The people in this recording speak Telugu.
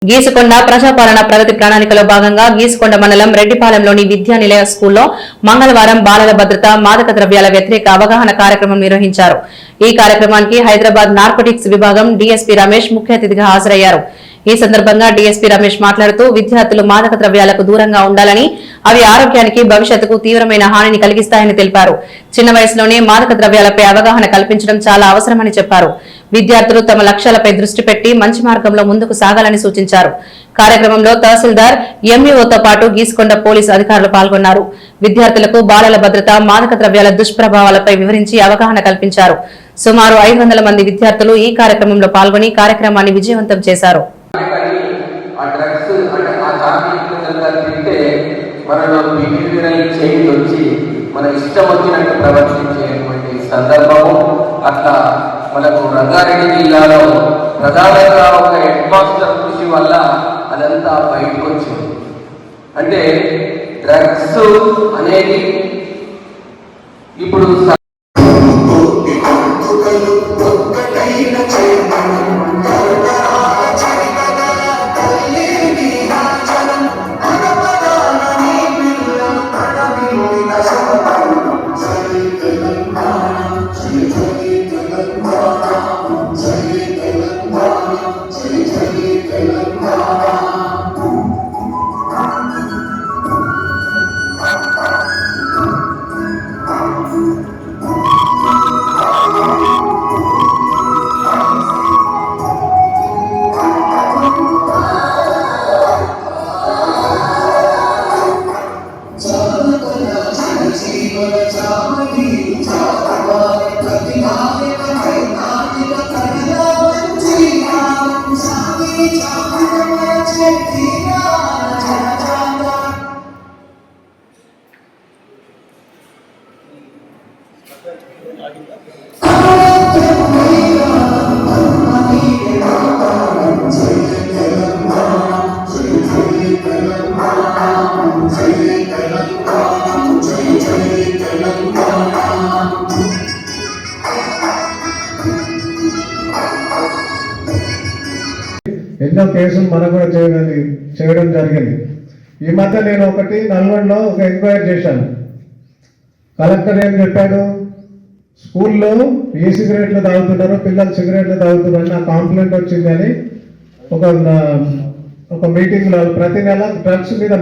గీసుకొండ ప్రజాపాలన ప్రగతి ప్రణాళికలో భాగంగా గీసుకొండ మండలం రెడ్డిపాలెంలోని విద్యానిలయ స్కూల్లో మంగళవారం బాలల భద్రత మాదక ద్రవ్యాల వ్యతిరేక అవగాహన కార్యక్రమం నిర్వహించారు. ఈ కార్యక్రమానికి హైదరాబాద్ నార్కోటిక్స్ విభాగం డీఎస్పీ రమేష్ ముఖ్య అతిథిగా హాజరయ్యారు. ఈ సందర్భంగా డీఎస్పీ రమేష్ మాట్లాడుతూ విద్యార్థులు మాదక ద్రవ్యాలకు దూరంగా ఉండాలని, అవి ఆరోగ్యానికి భవిష్యత్తుకు తీవ్రమైన హానిని కలిగిస్తాయని తెలిపారు. చిన్న వయసులోనే మాదక ద్రవ్యాలపై అవగాహన కల్పించడం చాలా అవసరమని చెప్పారు. విద్యార్థులు తమ లక్ష్యాలపై దృష్టి పెట్టి మంచి మార్గంలో ముందుకు సాగాలని సూచించారు. కార్యక్రమంలో తహసీల్దార్, ఎంఈఓతో పాటు గీసుకొండ పోలీసు అధికారులు పాల్గొన్నారు. విద్యార్థులకు బాలల భద్రత, మాదక ద్రవ్యాల దుష్ప్రభావాలపై వివరించి అవగాహన కల్పించారు. సుమారు 500 మంది విద్యార్థులు ఈ కార్యక్రమంలో పాల్గొని కార్యక్రమాన్ని విజయవంతం చేశారు. మన ఇష్టం వచ్చినట్టు ప్రవర్తించేటువంటి సందర్భము అట్లా మనకు రంగారెడ్డి జిల్లాలో ప్రధానంగా ఒక హెడ్ మాస్టర్ కృషి వల్ల అదంతా బయటకు వచ్చింది. అంటే డ్రగ్స్ అనేది ఇప్పుడు ఎన్నో కేసులు మనం కూడా చేయడం జరిగింది. ఈ మధ్య నేను ఒకటి నల్గొండలో ఒక ఎంక్వైరీ చేశాను. కలెక్టర్ ఏం చెప్పాడు, స్కూల్లో ఏ సిగరెట్లు తాగుతున్నారు, పిల్లలు సిగరెట్లు తాగుతున్నారు నా కాంప్లైంట్ వచ్చిందని ఒక మీటింగ్లో ప్రతి నెల డ్రగ్స్ మీద